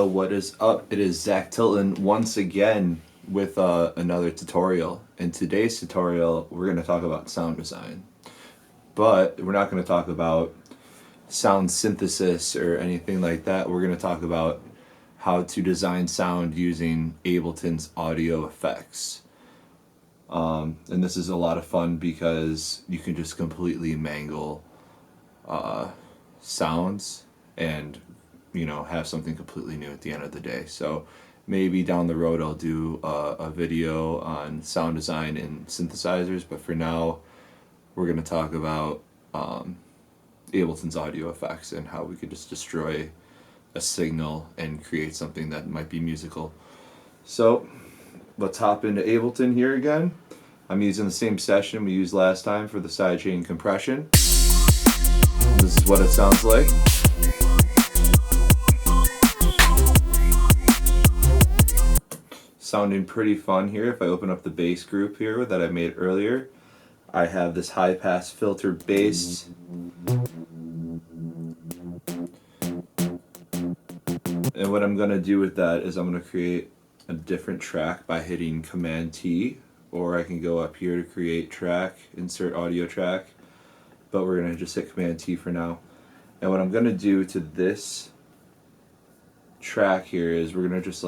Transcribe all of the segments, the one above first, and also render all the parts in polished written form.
Yo, what is up? It is Zach Tilton once again with another tutorial. In today's tutorial, we're going to talk about sound design. But we're not going to talk about sound synthesis or anything like that. We're going to talk about how to design sound using Ableton's audio effects. And this is a lot of fun because you can just completely mangle sounds and have something completely new at the end of the day. So maybe down the road I'll do a video on sound design and synthesizers, but for now we're going to talk about Ableton's audio effects and how we could just destroy a signal and create something that might be musical. So let's hop into Ableton here again. I'm using the same session we used last time for the sidechain compression. This is what it sounds like. Sounding pretty fun here. If I open up the bass group here that I made earlier, I have this high pass filter bass. And what I'm going to do with that is I'm going to create a different track by hitting Command T, or I can go up here to create track, insert audio track, but we're going to just hit Command T for now. And what I'm going to do to this track here is we're going to just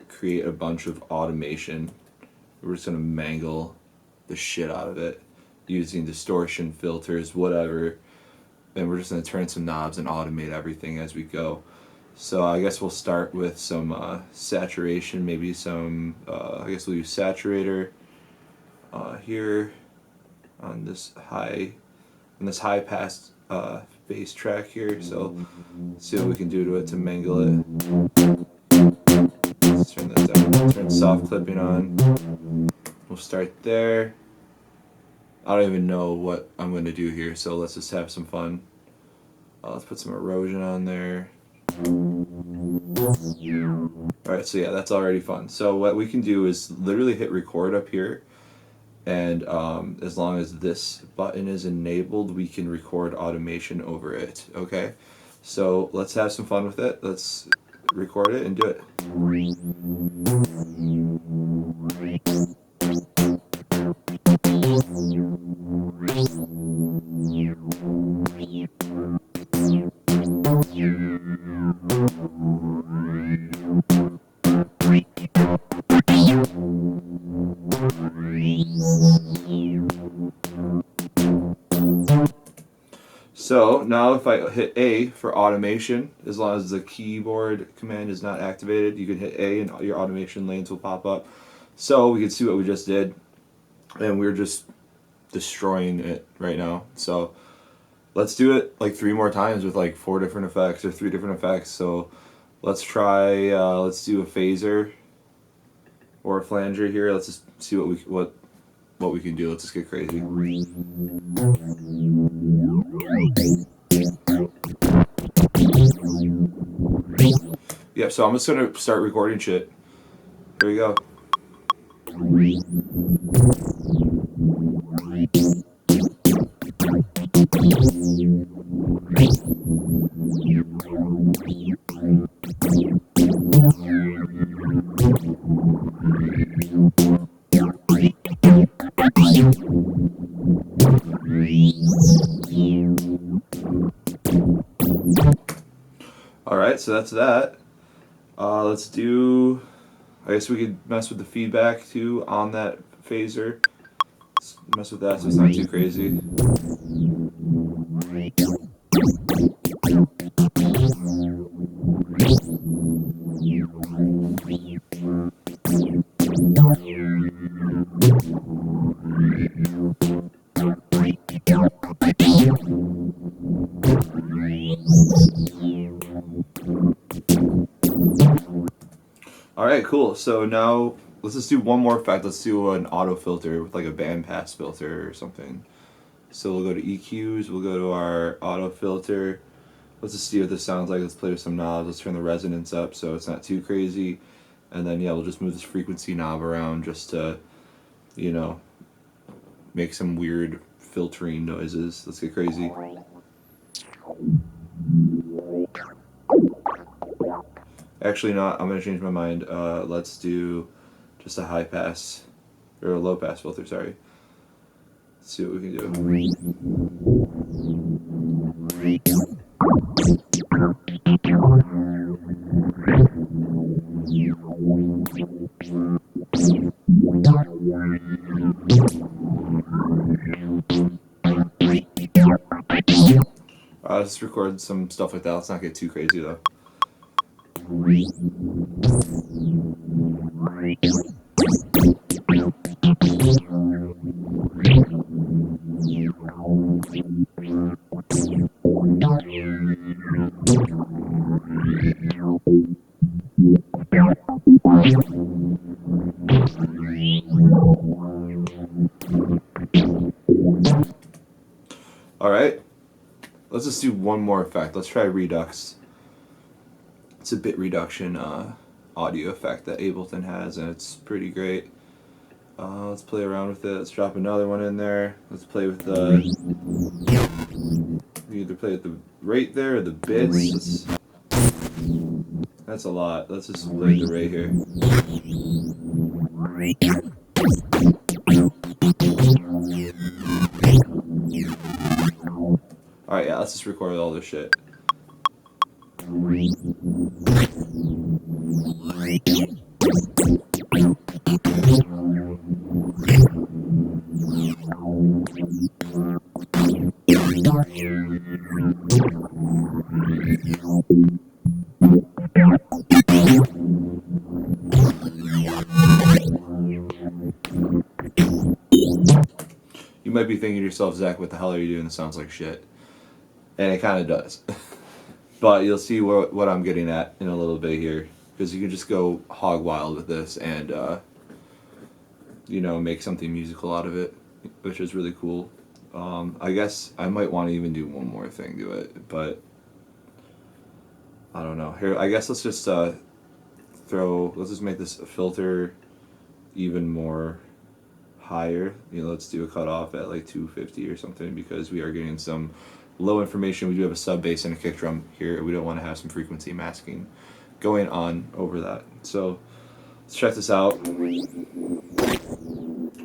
create a bunch of automation. We're just going to mangle the shit out of it using distortion, filters, whatever, and we're just going to turn some knobs and automate everything as we go. So I guess we'll start with some saturation, maybe some, I guess we'll use saturator here on this high pass bass track here. So let's see what we can do to it to mangle it. Let's turn that down, turn soft clipping on. We'll start there. I don't even know what I'm going to do here, so let's just have some fun. Let's put some erosion on there. Alright, so yeah, that's already fun. So what we can do is literally hit record up here, and as long as this button is enabled, we can record automation over it. Okay, so let's have some fun with it. Let's record it and do it. So now if I hit A for automation, as long as the keyboard command is not activated, you can hit A and your automation lanes will pop up. So we can see what we just did, and we're just destroying it right now. So let's do it like 3 more times with like 4 different effects or 3 different effects. So let's try, let's do a phaser or a flanger here. Let's just see what we can do. Let's just get crazy. Yeah, so I'm just gonna start recording shit. Here we go. Alright, so that's that. Let's do, I guess we could mess with the feedback too on that phaser. Let's mess with that so it's not too crazy. Alright, cool. So now let's just do one more effect. Let's do an auto filter with like a bandpass filter or something. So we'll go to EQs, we'll go to our auto filter. Let's just see what this sounds like. Let's play with some knobs. Let's turn the resonance up so it's not too crazy. And then yeah, we'll just move this frequency knob around just to, make some weird filtering noises. Let's get crazy. Actually not, I'm gonna change my mind. Let's do just a high pass, or a low pass filter, sorry. Let's see what we can do. Let's record some stuff like that. Let's not get too crazy though. Alright, let's just do one more effect. Let's try Redux. It's a bit reduction audio effect that Ableton has, and it's pretty great. Let's play around with it. Let's drop another one in there. Let's play with the... We either play with the rate there or the bits. That's a lot. Let's just play the rate here. Alright, yeah, let's just record all this shit. You might be thinking to yourself, Zach, what the hell are you doing? This sounds like shit. And it kind of does. But you'll see what I'm getting at in a little bit here. Because you can just go hog wild with this and, you know, make something musical out of it, which is really cool. I guess I might want to even do one more thing to it, but I don't know. Here, I guess let's just let's just make this filter even more higher. You know, let's do a cutoff at like 250 or something, because we are getting some low information. We do have a sub bass and a kick drum here. We don't want to have some frequency masking going on over that. So let's check this out.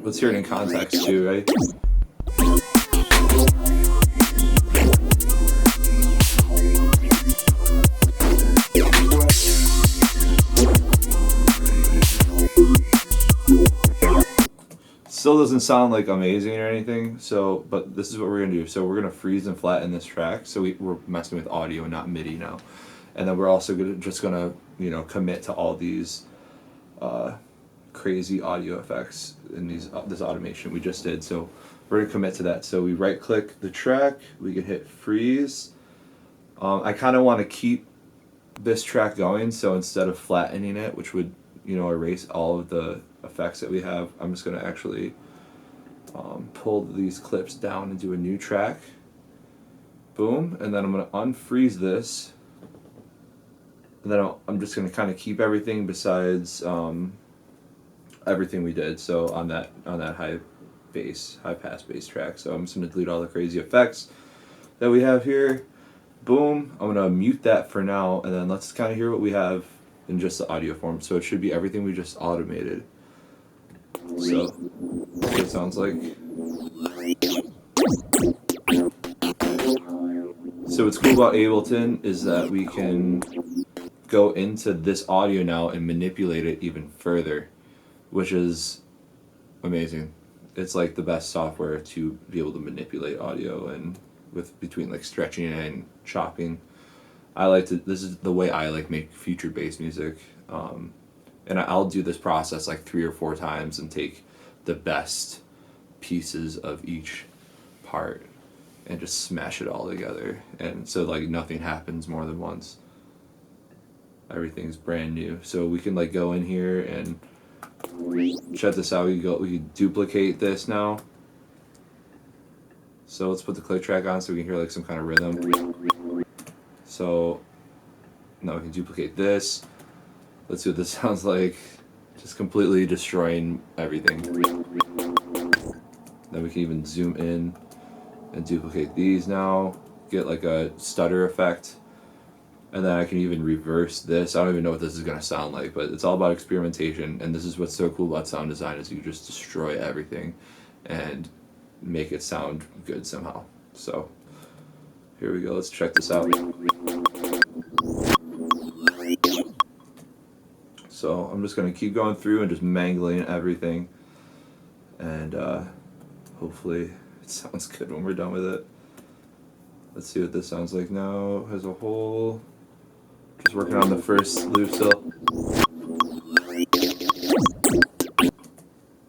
Let's hear it in context too, right? Still doesn't sound like amazing or anything, so, but this is what we're gonna do. So we're gonna freeze and flatten this track, so we're messing with audio, not MIDI now. And then we're also gonna you know, commit to all these crazy audio effects in this automation we just did. So we're gonna commit to that. So we right click the track, we can hit freeze. I kind of want to keep this track going, so instead of flattening it, which would, you know, erase all of the effects that we have, I'm just going to actually pull these clips down and do a new track. Boom. And then I'm going to unfreeze this. And then I'm just going to kind of keep everything besides everything we did. So on that high pass bass track. So I'm just going to delete all the crazy effects that we have here. Boom. I'm going to mute that for now, and then let's kind of hear what we have in just the audio form. So it should be everything we just automated. So what it sounds like. So what's cool about Ableton is that we can go into this audio now and manipulate it even further, which is amazing. It's like the best software to be able to manipulate audio, and between like stretching and chopping. This is the way I like make future bass music. And I'll do this process like 3 or 4 times and take the best pieces of each part and just smash it all together. And so like nothing happens more than once. Everything's brand new. So we can like go in here and check this out. We can duplicate this now. So let's put the click track on so we can hear like some kind of rhythm. So now we can duplicate this. Let's see what this sounds like. Just completely destroying everything. Then we can even zoom in and duplicate these now. Get like a stutter effect. And then I can even reverse this. I don't even know what this is going to sound like, but it's all about experimentation. And this is what's so cool about sound design is you just destroy everything and make it sound good somehow. So here we go. Let's check this out. So I'm just going to keep going through and just mangling everything. And hopefully it sounds good when we're done with it. Let's see what this sounds like now as a whole. Just working on the first loop still.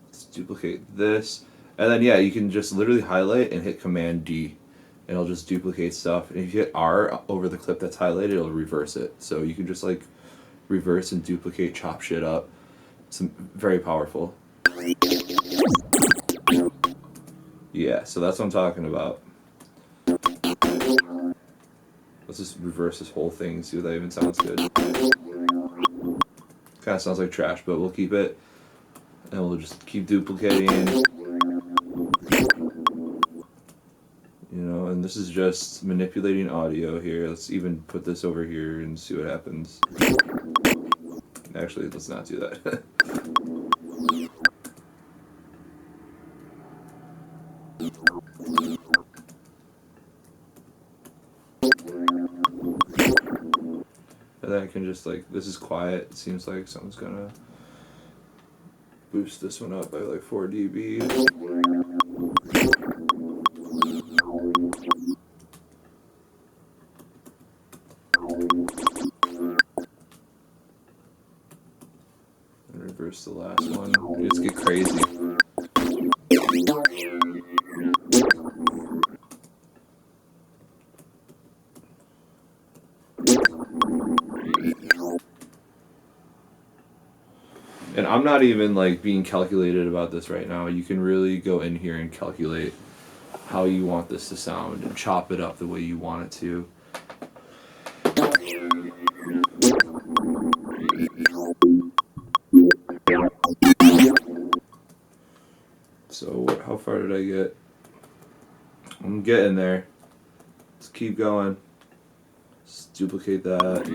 Let's duplicate this. And then yeah, you can just literally highlight and hit Command D. And it'll just duplicate stuff. And if you hit R over the clip that's highlighted, it'll reverse it. So you can just like reverse and duplicate, chop shit up. It's very powerful. Yeah, so that's what I'm talking about. Let's just reverse this whole thing and see if that even sounds good. Kind of sounds like trash, but we'll keep it. And we'll just keep duplicating. You know, and this is just manipulating audio here. Let's even put this over here and see what happens. Actually, let's not do that. And then I can just like, this is quiet. It seems like someone's gonna boost this one up by like 4 dB. And reverse the last one. Just get crazy. And I'm not even like being calculated about this right now. You can really go in here and calculate how you want this to sound and chop it up the way you want it to. So how far did I get? I'm getting there. Let's keep going. Let's duplicate that.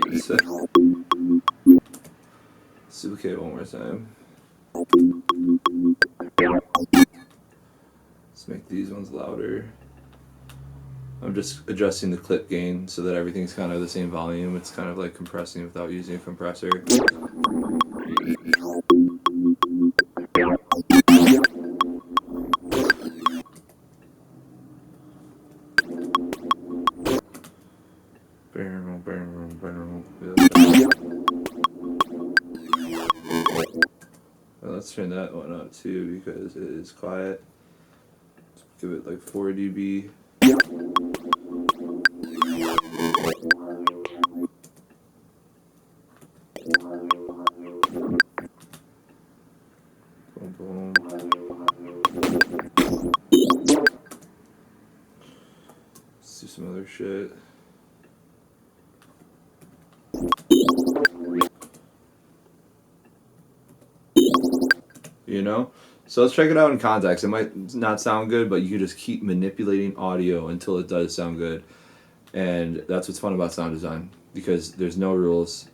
Duplicate one more time. Let's make these ones louder. I'm just adjusting the clip gain so that everything's kind of the same volume. It's kind of like compressing without using a compressor. Let's turn that one up too because it is quiet. Let's give it like 4 dB. Boom, boom. Let's do some other shit. You know? So let's check it out in context. It might not sound good, but you can just keep manipulating audio until it does sound good. And that's what's fun about sound design, because there's no rules.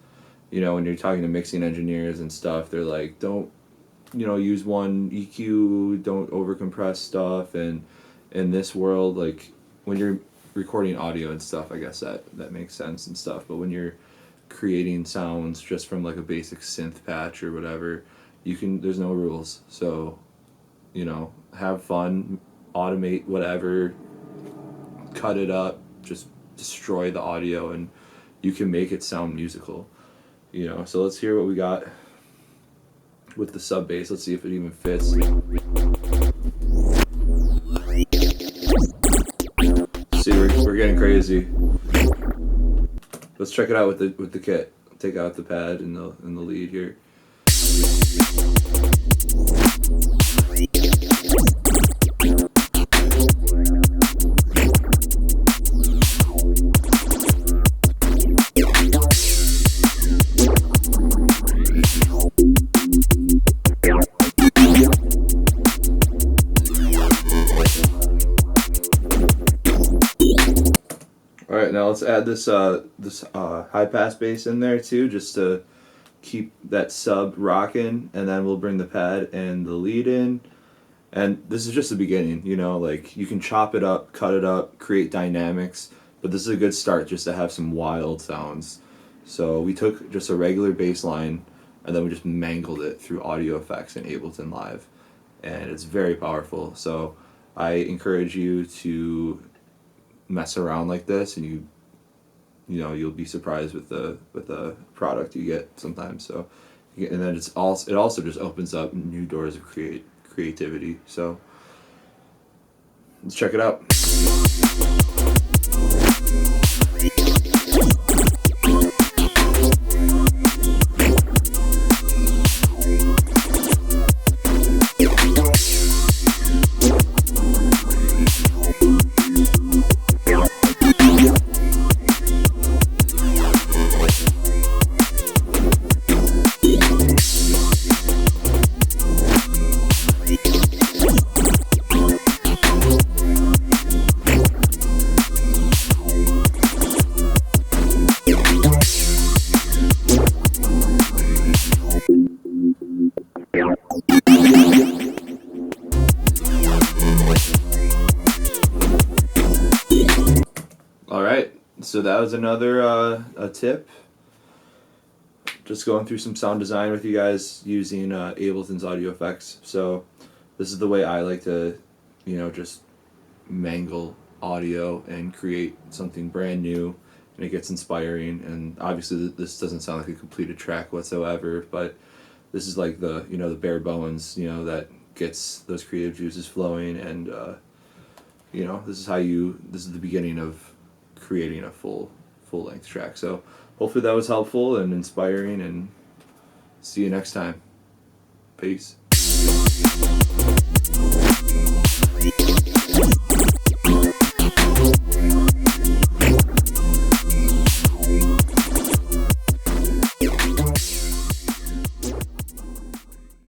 You know, when you're talking to mixing engineers and stuff, they're like, don't, you know, use one EQ, don't overcompress stuff. And in this world, like, when you're recording audio and stuff, I guess that makes sense and stuff. But when you're creating sounds just from like a basic synth patch or whatever, there's no rules. So, you know, have fun, automate whatever, cut it up, just destroy the audio, and you can make it sound musical. You know, so let's hear what we got with the sub bass. Let's see if it even fits. See, we're getting crazy. Let's check it out with the kit. Take out the pad and the lead here. Alright, now let's add add this high pass bass in there too, just to keep that sub rocking, and then we'll bring the pad and the lead in. And this is just the beginning, you know, like you can chop it up, cut it up, create dynamics, but this is a good start just to have some wild sounds. So we took just a regular bass line and then we just mangled it through audio effects in Ableton Live, and it's very powerful. So I encourage you to mess around like this, and you know, you'll be surprised with the product you get sometimes. So and then it also just opens up new doors of creativity. So let's check it out. Alright, so that was another a tip. Just going through some sound design with you guys using Ableton's audio effects. So this is the way I like to, you know, just mangle audio and create something brand new, and it gets inspiring. And obviously this doesn't sound like a completed track whatsoever, but this is like the, you know, the bare bones, you know, that gets those creative juices flowing. And you know, this is the beginning of creating a full length track. So hopefully that was helpful and inspiring, and see you next time. Peace.